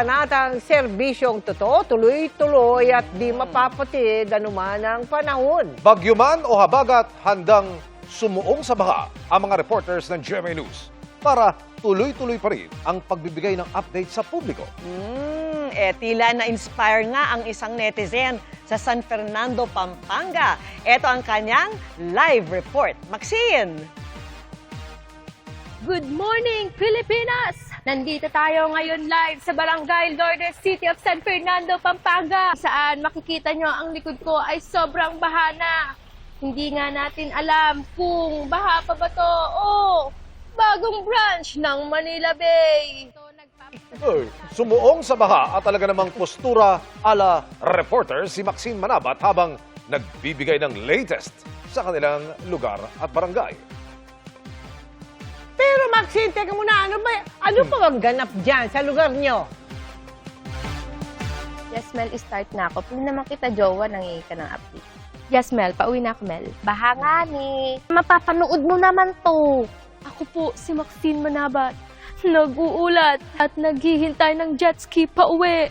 kabanatang serbisyong totoo, tuloy-tuloy at di mapapatid anuman ang panahon. Bagyo man o habagat, handang sumuong sa baha ang mga reporters ng GMA News para tuloy-tuloy pa rin ang pagbibigay ng update sa publiko. Tila na-inspire nga ang isang netizen sa San Fernando, Pampanga. Ito ang kanyang live report. Maxine! Good morning, Pilipinas! Nandito tayo ngayon live sa Barangay Lourdes, City of San Fernando, Pampanga. Saan makikita nyo ang likod ko ay sobrang baha na. Hindi nga natin alam kung baha pa ba to o bagong branch ng Manila Bay. Sumuong sa baha at talaga namang postura ala reporter si Maxine Manabat habang nagbibigay ng latest sa kanilang lugar at barangay. Pero Maxine, teka muna, ano pa bang ganap dyan sa lugar nyo? Yes, Mel, start na ako. Pwede naman kita, Jowa, nangingi ka ng update. Yes, Mel, pauwi na ako, Mel. Baha nga ni. Mapapanood mo naman to. Ako po, si Maxine Manabat. Nag-uulat at naghihintay ng jet ski pauwi.